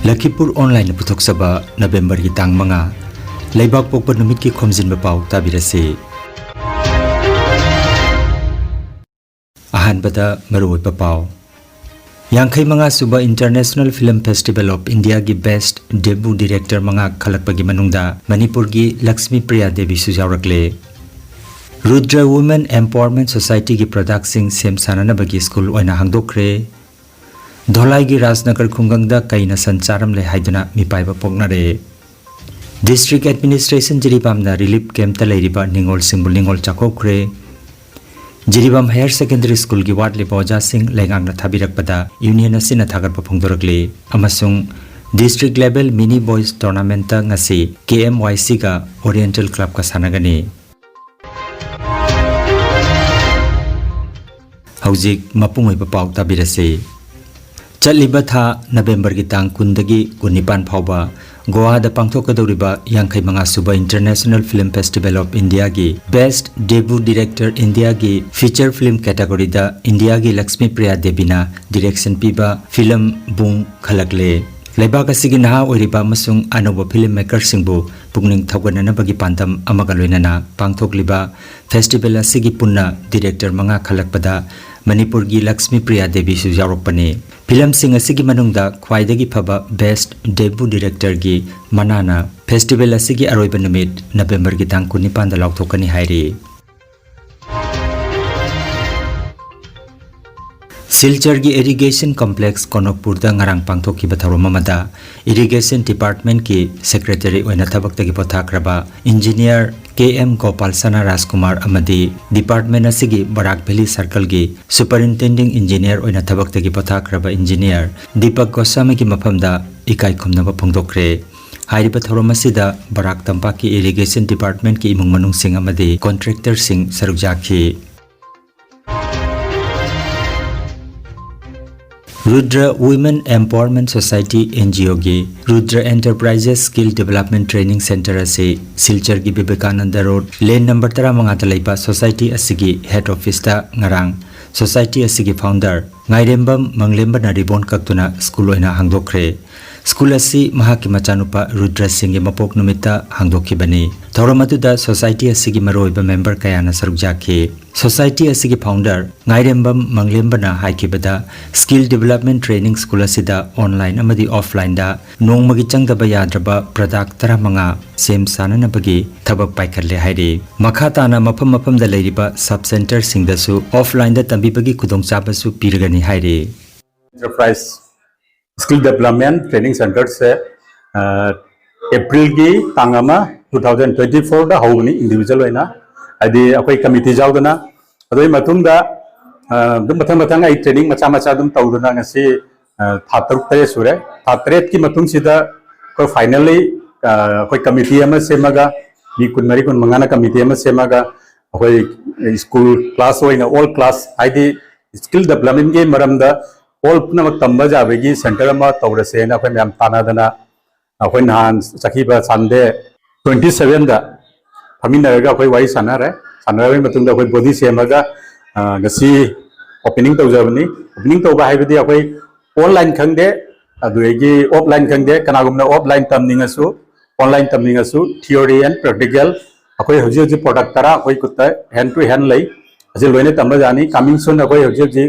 Lakhipur online puthok saba November ki tang manga Laibak pokpa numit ki Khomjinba Pao tabirase Ahanbada maroi pa Pao Yangkai manga suba International Film Festival of India ki Best Debut Director manga khalakpagi manungda Manipur ki Lakshmi Priya Devi sujawrakle Rudra Women Empowerment Society ki product sing sem sanana bagi school oina hangdokre Dholai gi Rajnagar khungangda kaina sancharam le haiduna mipaiba poknare District Administration Jiribamna Relief Camp ta leiriba ningol singbul ningol chakokre Jiribam Higher Secondary School ki ward le boja sing lengangna thabirakpada union asina thagarpa phongdorakle amasung district level mini boys tournament ta ngasi KMYC ga Oriental Club ka sanagani Haujik mapungoi pa pau tabirase Chaliba tha November ki tang kundagi kunipan phauba Goa da pangthokadoriba yangkai manga suba International Film Festival of India gi Best Debut Director India gi Feature Film category da India gi Lakshmi Priya Devina direction piba film bung khalakle Laibak asigi naha oiriba masung anoba filmmaker singbu pungning thawganana bagi pantam amaga loinana pangthokliba festival asigi punna director manga khalakpada Manipur gi Lakshmi Priya Devi sujawrakpane film sing asigi manungda khwaidagi phaba best debut director gi manana festival asigi aroiba numit November gi tang 19 da lauthokani hairi Silchar gi irrigation complex Konokpur da ngarang pangthoki batharom mamada irrigation department ki secretary oina thabak tagi pothakraba engineer KM Gopal Sana Rajkumar amadi department asigi Barak Valley circle gi superintending engineer oina thabak tagi pothakraba engineer Deepak Goswami ki mafamda ikai khomnaba phongdokre Hairiba thorom asida Barak Tampak ki irrigation department ki imung manung sing amadi contractor sing sarukjakhi Rudra Women Empowerment Society NGO gi Rudra Enterprises Skill Development Training Center ase Silchar gi Vivekananda Road lane number 15 ta leipa society asigi head office ta ngarang society asigi founder Ngairembam Manglemba na ribon kaktuna school oina hangdokre School asi mahaki machanupa Rudra Singh mapok numita hangdokhi bani Thoramatu da society asigi maroiba member kayana sarukjakhi Society asigi founder Ngairembam Manglemba na haikibada skill development training school asida online amadi offline da nongmagi changdaba yadraba product taramanga sem sanana bagi thabak paikharle hairi makhatana mafam da leiriba sub center singdasu offline da tambibagi khudongchaba su pirgani hairi Enterprise Skill Development Training Center से April की तांगमा 2024 दा होगनी individual होइना आदि अखोई committee जाउदना अदोई मतुंगदा दुम मथंग I training मचा दुम तौदना ngasi थातरुक तरे सुरे थातरेत की मतुंग सिदा को फाइनली अखोई कमिटी अमा सेमागा नि कुनमरी कुन मंगाना कमिटी अमा सेमागा अखोई स्कूल क्लास होइना ऑल क्लास आदि स्किल डेवलपमेंट के मरमदा all punamak tamba jabegi center ma tawrase na akhoi myam tanadana akhoi nan sakhiba sande 27 da phaminaga akhoi wai sanare sanare matungda akhoi body semaga ngasi opening tawjabani opening tawba haibadi akhoi online khangde aduegi offline khangde kanagumna offline tamningasu online tamningasu theory and practical akhoi hoji product tara akhoi kutta hand to hand lai ajil loine tamba jani coming soon akhoi hoji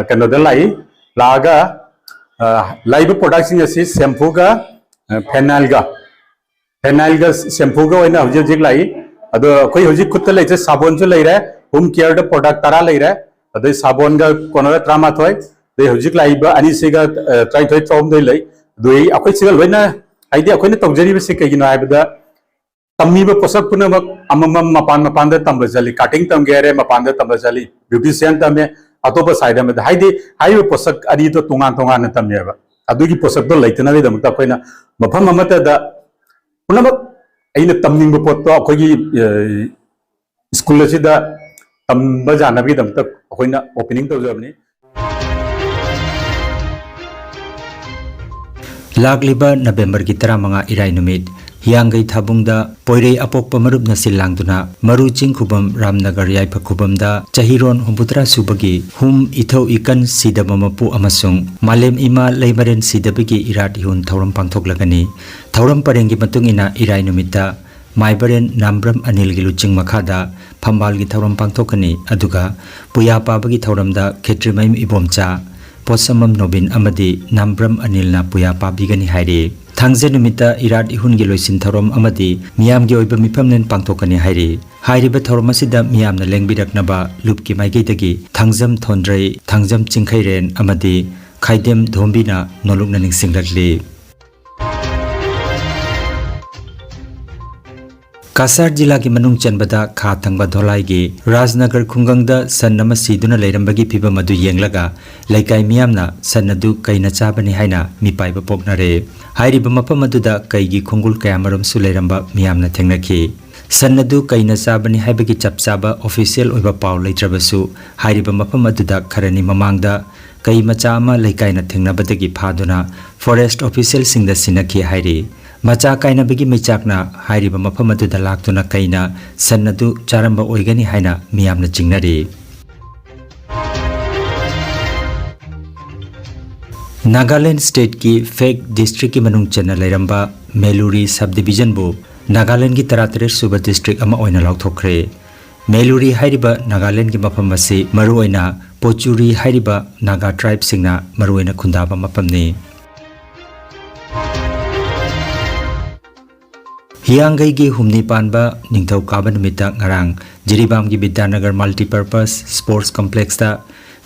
kanodal lai लागा live products से shampoo का phenyl का shampoo का होइना हजे जिक लाई अदो कोई हजे खुद लेते साबुन जो ले रहा होम केयर द प्रोडक्ट तारा ले रहा अदो साबुन का कोनरा ट्रामा थोय दे हजिक लाइव अनि सेगा ट्राई थोय ट्रॉम दे ले दोई अखोय सिगल होइना आइडिया अखोयने तौजरी से कगिनो आइबदा तम्मीब पोसक पुनमक अममम मपान द तंबजली कटिंग तम गेरे मपान द तंबजली ब्यूटिशियन तमे अतोप साइड में हाइदि हाइबे पोसक अरी तो तोंगान तमेबा अदुगी पोसक तो लेतनाबे दमक अखोइना मफम अमतदा पुनमक अइना तमनिंग पोतो अखोगी school असिदा तंबा Janvi Damak अखोइना opening तौजबनी Lagliba November ki 15 irai numit Hiangai Thabungda Poirei Apokpa Marupna Silangduna Maru Ching Khubam Ramnagar Yaipa Khubamda Chahiron Humbutra Subagi Hum Ithau Ikan Sidabamapu Amasung Malem Ima Leimaren Sidabigi Irat Ihun Thauram Pangthoklagani Thauram Parengi Matungina Irai Numita Maibaren Nambram Anil Giluching Makada Pambal gi Thauram Pangthokani aduga Puya Pabagi Thauramda Khetrimaim Ibomcha Posamam Nobin Amadi Nambram Anilna Puya Pabigani Hairi Thangje numita Irat Ihun Giloisin Thauram Amadi Miyam gi oiba mifamnen pangthokani hairi Hairiba Thauram asida miyamna lengbiraknaba lupki maigedagi Thangjam Thondrei Thangjam Chingkhairen Amadi Khaidem Dhombina Nolukna Ningsinglakli Kasar Jila ki Manung Chanbada Kha Thangba Dholai gi Rajnagar Khungangda san nama siduna leirambagi phiba madu yenglaga laikai miyamna san adu kaina chabani haina mipaiba poknare hairiba mafam aduda kaigi khongul kayamaram su leiramba miyamna thengnaki san adu kaina chabani haibagi chapchaba official oiba paw leitrabasu hairiba mafam aduda kharani mamangda kai macha ama laikaina thengnabadagi phaduna forest official singda sinaki hairi Macha kaina bigi mechakna hairiba mafam aduda laktuna kaina sannadu charamba oigani haina miyamna chingnari Nagaland state ki fake district ki manung chana lairamba Meluri subdivision bu Nagaland ki 33 suba district ama oina laukthokre Meluri hairiba Nagaland ki mafam ase maru oina Pochuri hairiba Naga tribe singna maru oina khundaba mafamni Hiangai gi humni panba ningthau kaba numita ngarang Jiribam gi Vidyanagar multipurpose sports complex ta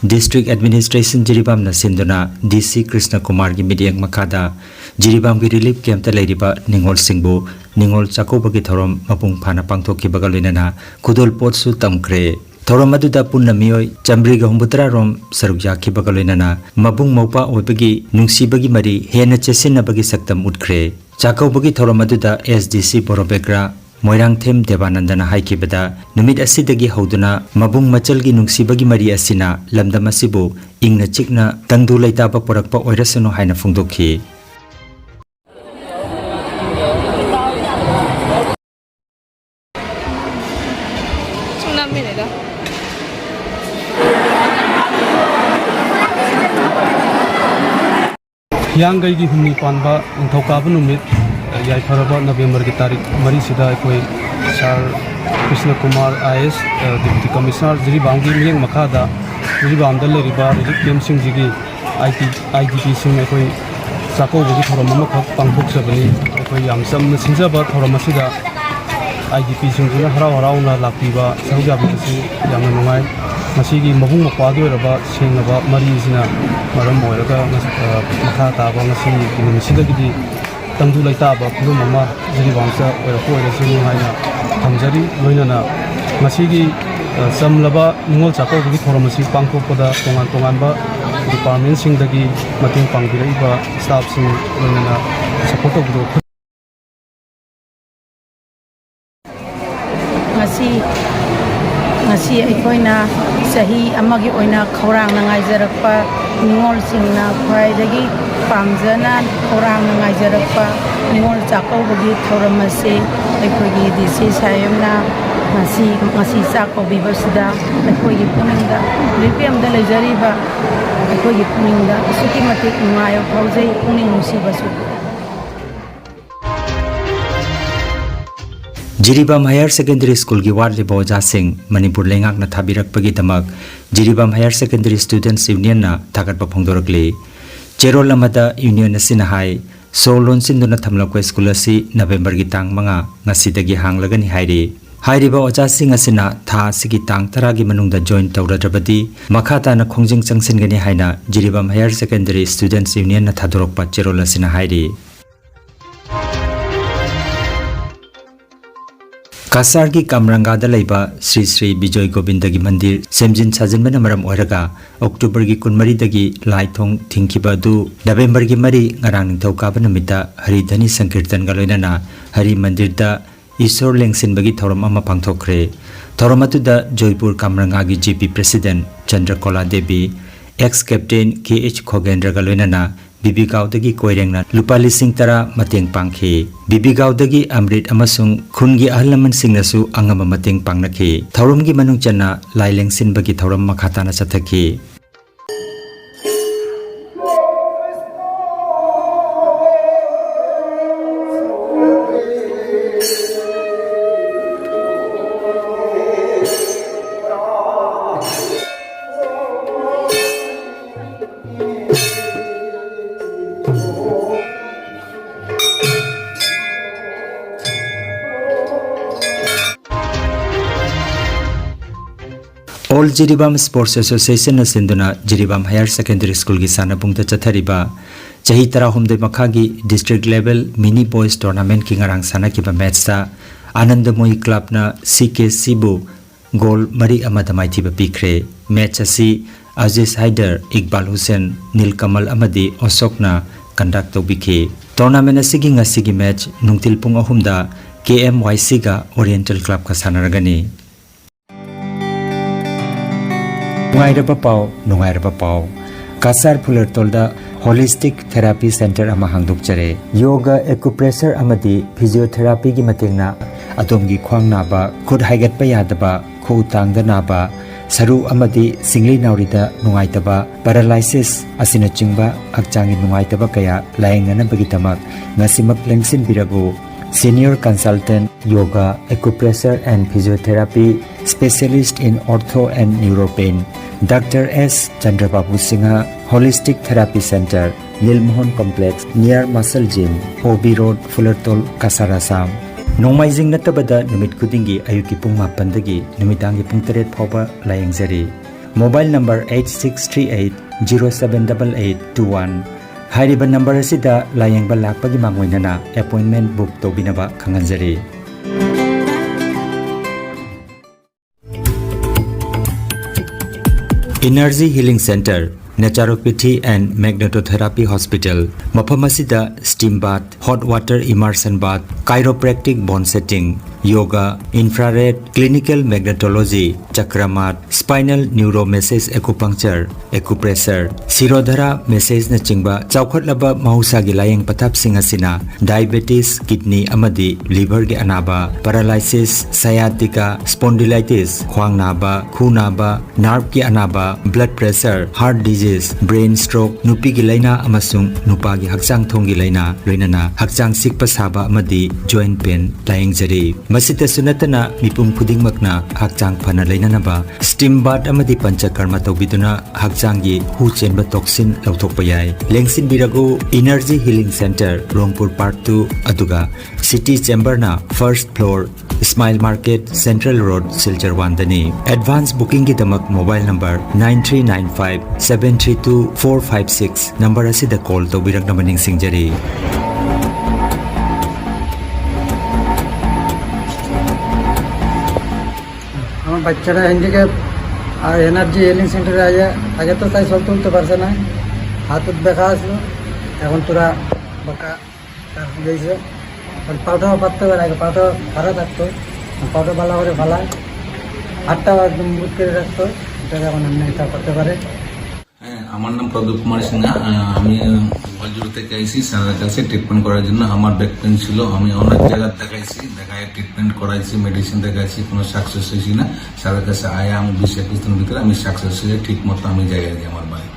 district administration Jiribam na sinduna DC Krishna Kumar gi midiang makada Jiribam gi relief camp ta leiriba Ningol Singbu Ningol Chakoba gi thorom mapung phana pangthokki bagalinana kudol potsu tamkre thorom aduda punna miyoi chambri ga humbutra rom sarukya ki bagalinana mabung mopa oibagi nungsibagi mari hena chesinna bagi saktam utkre Chakobagi Thoromaduda SDC Borobegra Moirang Them Devanandana Haikibada Numit Asidagi Hoduna Mabung Machalgi Nungsibagi Mari Asina Lamdamasibu Ingna Chikna Tangdu Laitaba Porakpa Oirasano Haina Fungdoki Hiangai gi humni panba thokaba numit yai faraba November ki tarik mari sida koi Sir Krishna Kumar IS Deputy Commissioner Jiribam gi miyeng makada Jiribam da leriba relief camp sing jigi IDP sing koi sako gi thoram ma khak pangthok sabani koi yam sam sinjaba thoram sida IDP sing juna harau na lapiba sauja bi si yam nungai masigi mabung mapwa gi raba singaba mari sina maram moiraga makha taba ngasi kinisidagidi tangdu laitaba phuru mama Jiribamsa oirako oirasinu haina thamjari loinana masigi samlaba ningol chakobagi thoramasi pangthokpada tongan ba department singdagi mating pangbiraiba staff sing loinana support tawdo ngasi aikoina sahi amagi oina khorang na ngaijarakpa ningol singna khwaidagi pamjana khorang na ngaijarakpa ningol chakobagi thoramase aikogi disi sayamna ngasi chakobi basida aikogi puningda lipemda lejariba aikogi puningda suki matik nungayo phaujai puning nusibasu Jiribam Higher Secondary School ki ward liboja sing Manipur lengak na thabirak pagi tamak Jiribam Higher Secondary Students Union na thagat pa phongdorakli Cherol amada union asina hai solon sinduna thamlakwa school asi November gi tang manga ngasidagi hanglagani hairi hairiba ocha sing asina tha sigi tang tara gi manungda join tawradrabadi makhata na khongjing changsingani haina Jiribam Higher Secondary Students Union na thadorokpa Cherol asina hairi Kasar ki Kamranga da laiba Sri Sri Bijoy Gobindagi Mandir Semjin Sajinbana maram oiraga October gi kunmari dagi Laithong thingkiba du November gi mari ngarang ningthau kaba namita Hari Dhani Sankirtan ga loinana Hari Mandir da Isor lengsin bagi thoram ama pangthokre thoram atuda Joypur Kamranga gi GP President Chandrakola Devi ex captain KH Khogendra ga loinana bibi gaudagi koirengna lupa lising tara mateng pangkhe bibi gaudagi amrit amasung khungi ahlaman singnasu angama mateng pangnakhe thauramgi manung channa lailengsin bagi thauram makhatana chathakhe All Jiribam Sports Association na sinduna Jiribam Higher Secondary School gi sanabungta chathariba chahi tara humde makhagi district level mini boys tournament ki ngarang sanakiba match ta Anandamoi club na CKC bu goal mari amada maithiba pikre match asi Aziz Haider Iqbal Hussain Nilkamal amadi Osokna conduct tobikhe tournament asigi ngasigi match nungtil pung ahumda KMYC ga Oriental Club ka sanaragani Nungairaba Pao Kasar Pular Tolda Holistic Therapy Center ama hangduk chare Yoga Acupressure amadi Physiotherapy gi matengna adomgi khwang naba khud haigat pa yadaba khu tangda naba saru amadi singli naurida nungaitaba paralysis asina chingba akchangi nungaitaba kaya laingana bagi tamak ngasimak lengsin birago Senior Consultant Yoga Acupressure and Physiotherapy Specialist in Ortho and Neuropain Dr. S. Chandrababu Singha Holistic Therapy Center Nilmohon Complex near Muscle Gym OB Road Fullertol Kasarasam Nongmaijing natabada numit kudingi ayuki pung mapandagi numitangi pung 3 phoba layengzari Mobile number 8638078821 Hairiba number asida layengba lakpagi mangwainana appointment book tobinaba khanganjari Energy Healing Center Naturopathy and Magnetotherapy Hospital Mapamasida Steam Bath Hot Water Immersion Bath Chiropractic Bone Setting Yoga Infrared Clinical Magnetology Chakramat Spinal Neuromassage Acupuncture Acupressure Sirodhara Massage na chingba chawkhatlaba mahusagi layeng pathap singasina Diabetes Kidney amadi Liver gi anaba Paralysis Sciatica Spondylitis khwang naba khu naba Nerve gi anaba Blood Pressure Heart Disease Brain Stroke Nupi gi laina amasung nupa gi hakchang thong gi laina loinana hakchang sikpa saba amadi Joint Pain layeng jari Masita sunatana mipum khudingmakna hakchang phana leinanaba steam bath amadi panchakarma tobiduna hakchangi hu chenba toxin lauthokpa yai lengsin birago Energy Healing Center Rongpur Part 2 aduga City Chamber na first floor Smile Market Central Road Silchar Wandani advance booking ki damak mobile number 9395732456 number asida call tobirak namaning singjari বাচ্চারা handicap আর energy healing সেন্টারে আগে তো তাই সব তুলতে পারছে না হাতত ব্যথা আসলো এখন তোরা বাঁকা গেছে পাউটাও পারতে পারে আগে পাউটাও ভাড়া থাকতো পাউটা ভালো করে ফালায় হাতটাও একদম বুট করে রাখতো এটাকে এখন এমনি এটা করতে পারে হ্যাঁ আমার নাম প্রদীপ কুমার সিনহা আমি বলজুর থেকে আইসি স্যারের কাছে ট্রিটমেন্ট করার জন্য আমার ব্যাক পেন ছিল আমি অনেক জায়গায় দেখাইছি দেখায় ট্রিটমেন্ট করাইছি মেডিসিন দেখাইছি কোনো সাকসেস হয়েছি না স্যারের কাছে আয়া আমি 20-21 দিনের ভিতরে আমি সাকসেস হয়ে ঠিক মতো আমি জায়গায় যাই আমার বাড়ি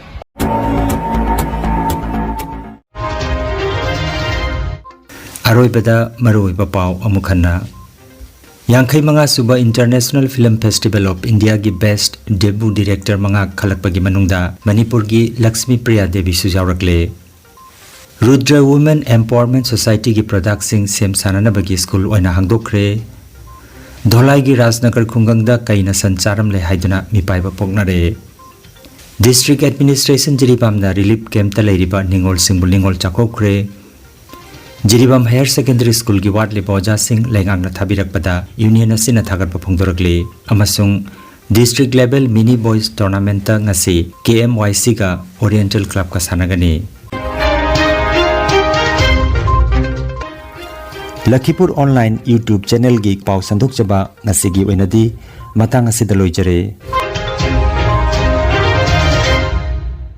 Aroibada maroiba pau amukhanna Yankhai manga suba International Film Festival of India gi Best Debut Director manga khalakpagi manungda Manipur gi Lakshmi Priya Devi sujawrakle Rudra Women Empowerment Society gi product sing sem sanana bagi school oina hangdokre Dholai gi Rajnagar khungangda kaina sancharam le haiduna mipaiba poknare District Administration Jiribamna Relief Camp ta leiriba Ningol Singbul Ningol chakokre Jiribam Higher Secondary School gi ward le boja sing lengangna thabirakpada union asina thagarpa phongdorakle amasung district level mini boys tournament ta ngasi KMYC ga Oriental Club ka sanagani Lakhipuronline YouTube channel gi pau sanduk chaba ngasi gi oinadi matang asida loijare